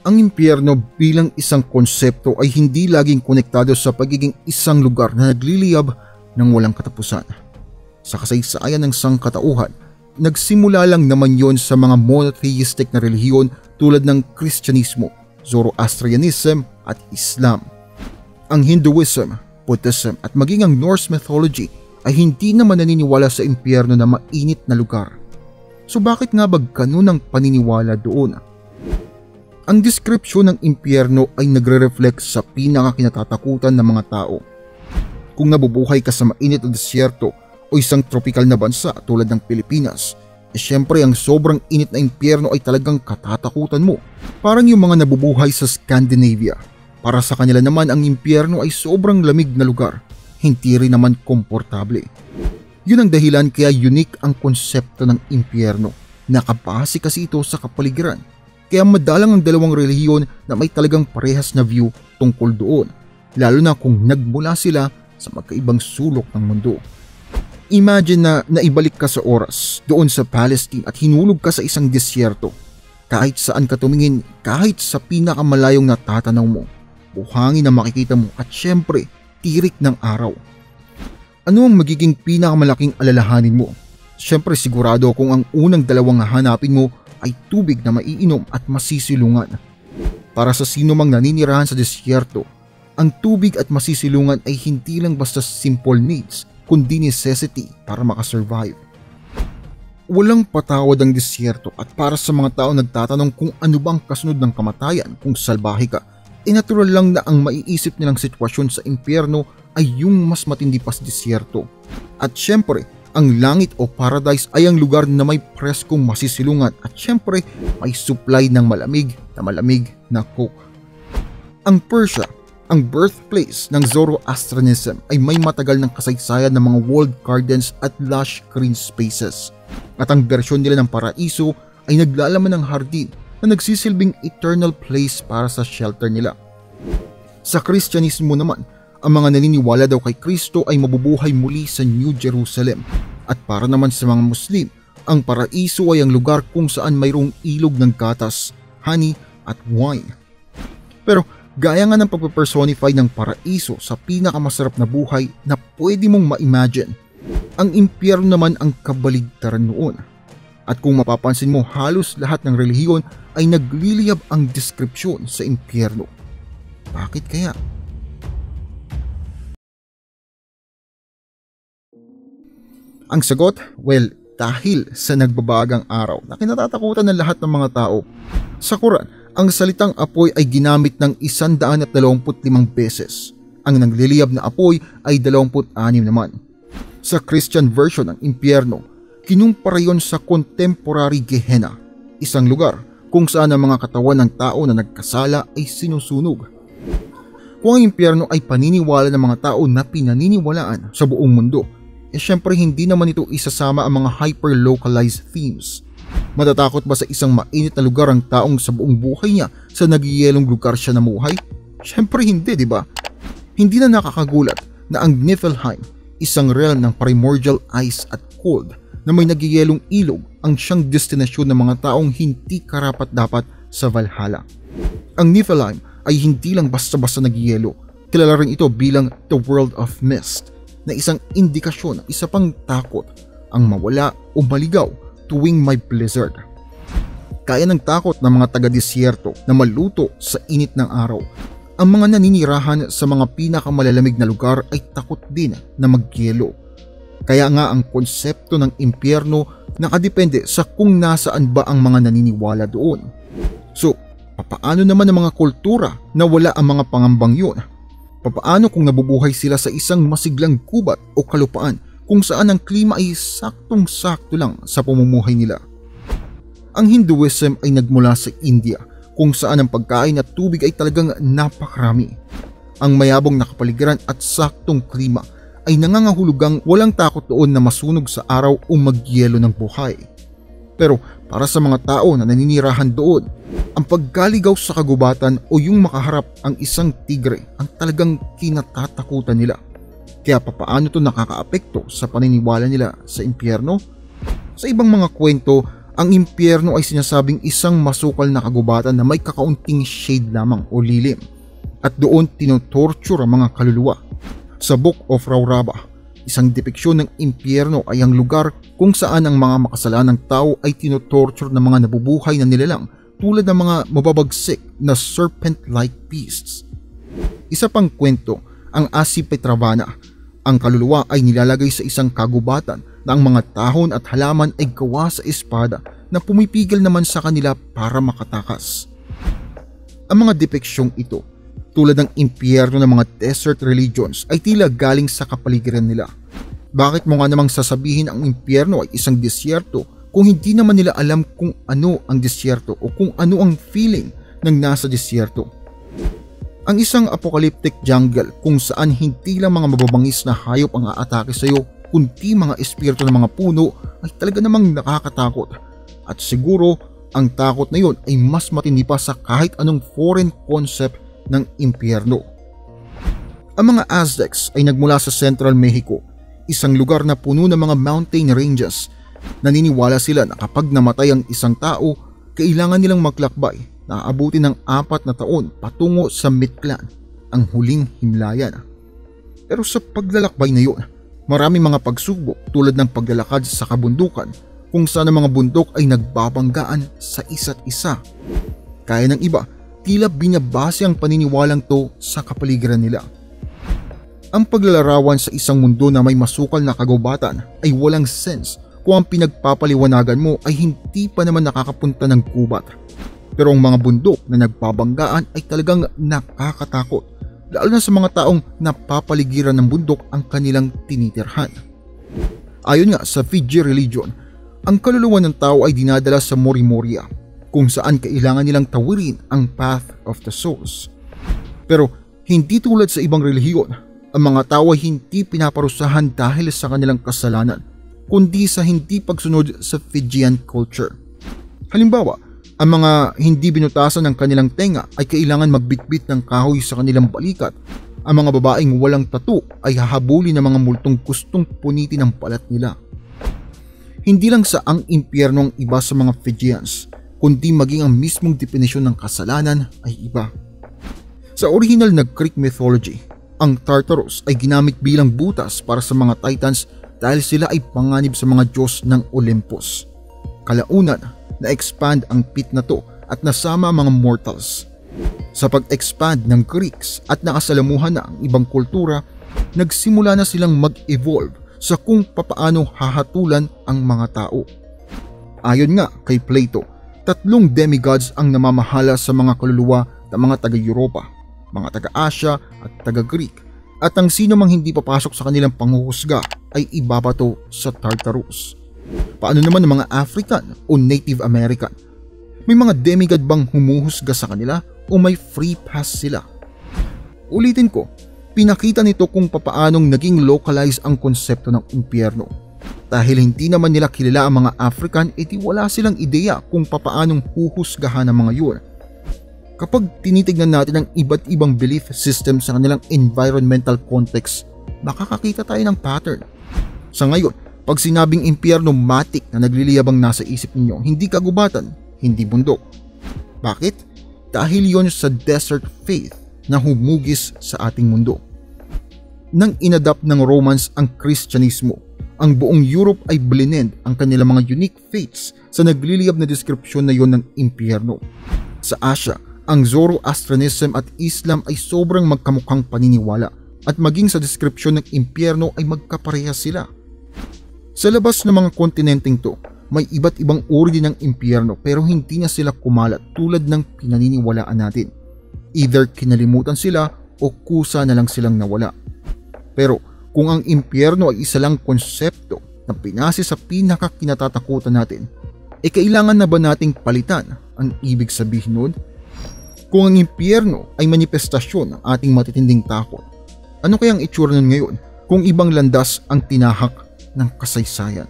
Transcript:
Ang impyerno bilang isang konsepto ay hindi laging konektado sa pagiging isang lugar na nagliliyab ng walang katapusan. Sa kasaysayan ng sangkatauhan, nagsimula lang naman yon sa mga monotheistic na relihiyon tulad ng Kristyanismo, Zoroastrianism at Islam. Ang Hinduism, Buddhism at maging ang Norse mythology ay hindi naman naniniwala sa impyerno na mainit na lugar. So bakit nga ba ganun ang paniniwala doon? Ang deskripsyon ng impyerno ay nagre-reflect sa pinakakinatatakutan ng mga tao. Kung nabubuhay ka sa mainit na disyerto o isang tropical na bansa tulad ng Pilipinas, syempre ang sobrang init na impyerno ay talagang katatakutan mo. Parang yung mga nabubuhay sa Scandinavia. Para sa kanila naman ang impyerno ay sobrang lamig na lugar, hindi rin naman komportable. Yun ang dahilan kaya unique ang konsepto ng impyerno. Nakabase kasi ito sa kapaligiran. Kaya madalang ang dalawang relihiyon na may talagang parehas na view tungkol doon, lalo na kung nagmula sila sa magkaibang sulok ng mundo. Imagine na naibalik ka sa oras doon sa Palestine at hinulog ka sa isang disyerto. Kahit saan ka tumingin, kahit sa pinakamalayong natatanaw mo, buhangin na makikita mo at syempre tirik ng araw. Ano ang magiging pinakamalaking alalahanin mo? Syempre sigurado kung ang unang dalawang hahanapin mo ay tubig na maiinom at masisilungan. Para sa sino mang naninirahan sa disyerto, ang tubig at masisilungan ay hindi lang basta simple needs, kundi necessity para makasurvive. Walang patawad ang disyerto at para sa mga tao nagtatanong kung ano bang kasunod ng kamatayan kung salbahe ka, natural lang na ang maiisip nilang sitwasyon sa impyerno ay yung mas matindi pa sa disyerto. At syempre, ang langit o paradise ay ang lugar na may preskong masisilungan at syempre may supply ng malamig na coke. Ang Persia, ang birthplace ng Zoroastrianism ay may matagal ng kasaysayan ng mga walled gardens at lush green spaces. At ang bersyon nila ng paraiso ay naglalaman ng hardin na nagsisilbing eternal place para sa shelter nila. Sa Kristyanismo naman, ang mga naniniwala daw kay Kristo ay mabubuhay muli sa New Jerusalem. At para naman sa mga Muslim, ang paraiso ay ang lugar kung saan mayroong ilog ng gatas, honey at wine. Pero gaya nga ng pagpersonify ng paraiso sa pinakamasarap na buhay na pwede mong ma-imagine, ang impyerno naman ang kabaligtaran noon. At kung mapapansin mo, halos lahat ng relihiyon ay nagliliyab ang deskripsyon sa impyerno. Bakit kaya? Ang sagot, well, dahil sa nagbabagang araw na kinatatakutan ng lahat ng mga tao. Sa Quran, ang salitang apoy ay ginamit ng 125 beses. Ang nagliliyab na apoy ay 26 naman. Sa Christian version ng impyerno, kinumpara yon sa contemporary Gehenna, isang lugar kung saan ang mga katawan ng tao na nagkasala ay sinusunog. Kung ang impyerno ay paniniwala ng mga tao na pinaniniwalaan sa buong mundo, syempre hindi naman ito isasama ang mga hyper-localized themes. Matatakot ba sa isang mainit na lugar ang taong sa buong buhay niya sa nagyayelong lugar siya namuhay? Syempre hindi, di ba? Hindi na nakakagulat na ang Niflheim, isang realm ng primordial ice at cold na may nagyayelong ilog, ang siyang destinasyon ng mga taong hindi karapat-dapat sa Valhalla. Ang Niflheim ay hindi lang basta-basta nagyayelo. Kilala rin ito bilang The World of Mist, na isang indikasyon ng isa pang takot, ang mawala o maligaw tuwing may blizzard. Kaya ng takot ng mga taga-disyerto na maluto sa init ng araw. Ang mga naninirahan sa mga pinakamalalamig na lugar ay takot din na magyelo. Kaya nga ang konsepto ng impyerno nakadepende sa kung nasaan ba ang mga naniniwala doon. So, papaano naman ang mga kultura na wala ang mga pangambang yun? Papaano kung nabubuhay sila sa isang masiglang gubat o kalupaan kung saan ang klima ay saktong-sakto lang sa pamumuhay nila? Ang Hinduism ay nagmula sa India kung saan ang pagkain at tubig ay talagang napakarami. Ang mayabong na kapaligiran at saktong klima ay nangangahulugang walang takot doon na masunog sa araw o magyelo ng buhay. Pero para sa mga tao na naninirahan doon, ang paggaligaw sa kagubatan o yung makaharap ang isang tigre ang talagang kinatatakutan nila. Kaya papaano ito nakakaapekto sa paniniwala nila sa impyerno? Sa ibang mga kwento, Ang impyerno ay sinasabing isang masukal na kagubatan na may kakaunting shade lamang o lilim, at doon tinotorture ang mga kaluluwa. Sa Book of Rauraba, isang depiksyon ng impyerno ay ang lugar kung saan ang mga makasalanang tao ay tinotorture ng mga nabubuhay na nilalang tulad ng mga mababagsik na serpent-like beasts. Isa pang kwento, ang Asipetravana. Ang kaluluwa ay nilalagay sa isang kagubatan na ang mga tahon at halaman ay gawa sa espada na pumipigil naman sa kanila para makatakas. Ang mga depiksyong ito, tulad ng impyerno ng mga desert religions, ay tila galing sa kapaligiran nila. Bakit mo nga namang sasabihin ang impyerno ay isang disyerto kung hindi naman nila alam kung ano ang disyerto o kung ano ang feeling ng nasa disyerto? Ang isang apocalyptic jungle kung saan hindi lang mga mababangis na hayop ang aatake sa iyo, kundi mga espiritu ng mga puno, ay talaga namang nakakatakot. At siguro ang takot na yon ay mas matindi pa sa kahit anong foreign concept ng impyerno. Ang mga Aztecs ay nagmula sa Central Mexico, isang lugar na puno ng mga mountain ranges. Naniniwala sila na kapag namatay ang isang tao, kailangan nilang maglakbay na aabutin ng 4 na taon patungo sa Mictlan, ang huling himlayan. Pero sa paglalakbay na yun, maraming mga pagsubok tulad ng paglalakad sa kabundukan kung saan ang mga bundok ay nagbabanggaan sa isa't isa. Kaya ng iba, tila binabase ang paniniwalang to sa kapaligiran nila. Ang paglalarawan sa isang mundo na may masukal na kagubatan ay walang sense kung ang pinagpapaliwanagan mo ay hindi pa naman nakakapunta ng gubat. Pero ang mga bundok na nagbabanggaan ay talagang nakakatakot, lalo na sa mga taong napapaligiran ng bundok ang kanilang tinitirhan. Ayon nga sa Fiji religion, ang kaluluwa ng tao ay dinadala sa Morimoria, kung saan kailangan nilang tawirin ang Path of the Souls. Pero hindi tulad sa ibang relihiyon, ang mga tao ay hindi pinaparusahan dahil sa kanilang kasalanan, kundi sa hindi pagsunod sa Fijian culture. Halimbawa, ang mga hindi binutasan ng kanilang tenga ay kailangan magbitbit ng kahoy sa kanilang balikat. Ang mga babaeng walang tattoo ay hahabulin ng mga multong gustong punitin ang balat nila. Hindi lang sa ang impyerno ang iba sa mga Fijians, kundi maging ang mismong definisyon ng kasalanan ay iba. Sa original na Greek mythology, ang Tartarus ay ginamit bilang butas para sa mga Titans dahil sila ay panganib sa mga Diyos ng Olympus. Kalaunan, na-expand ang pit na to at nasama ang mga mortals. Sa pag-expand ng Greeks at nakasalamuhan na ang ibang kultura, nagsimula na silang mag-evolve sa kung papaano hahatulan ang mga tao. Ayon nga kay Plato, 3 demigods ang namamahala sa mga kaluluwa ng mga taga-Europa, mga taga-Asya at taga-Greek, at ang sino mang hindi papasok sa kanilang panghuhusga ay ibabato sa Tartarus. Paano naman ng mga African o Native American? May mga demigod bang humuhusga sa kanila o may free pass sila? Ulitin ko, pinakita nito kung papaanong naging localized ang konsepto ng impyerno. Dahil hindi naman nila kilala ang mga African, edi wala silang ideya kung papaanong huhusgahan ng mga yun. Kapag tinitignan natin ang iba't ibang belief system sa kanilang environmental context, makakakita tayo ng pattern. Sa ngayon, pag sinabing impyerno, matik na nagliliyabang nasa isip ninyo, hindi kagubatan, hindi bundok. Bakit? Dahil yon sa desert faith na humugis sa ating mundo. Nang inadapt ng Romans ang Kristyanismo, ang buong Europe ay blinend ang kanilang mga unique faiths sa nagliliyab na deskripsyon na yon ng impyerno. Sa Asia, ang Zoroastrianism at Islam ay sobrang magkamukhang paniniwala at maging sa deskripsyon ng impyerno ay magkaparehas sila. Sa labas ng mga kontinenteng to, may iba't ibang uri din ng impyerno pero hindi na sila kumalat tulad ng pinaniniwalaan natin. Either kinalimutan sila o kusa na lang silang nawala. Pero kung ang impyerno ay isa lang konsepto na pinasi sa pinakakinatatakutan natin, kailangan na ba nating palitan ang ibig sabihin nun? Kung ang impyerno ay manifestasyon ng ating matitinding takot, ano kayang itsura nun ngayon kung ibang landas ang tinahak ng kasaysayan?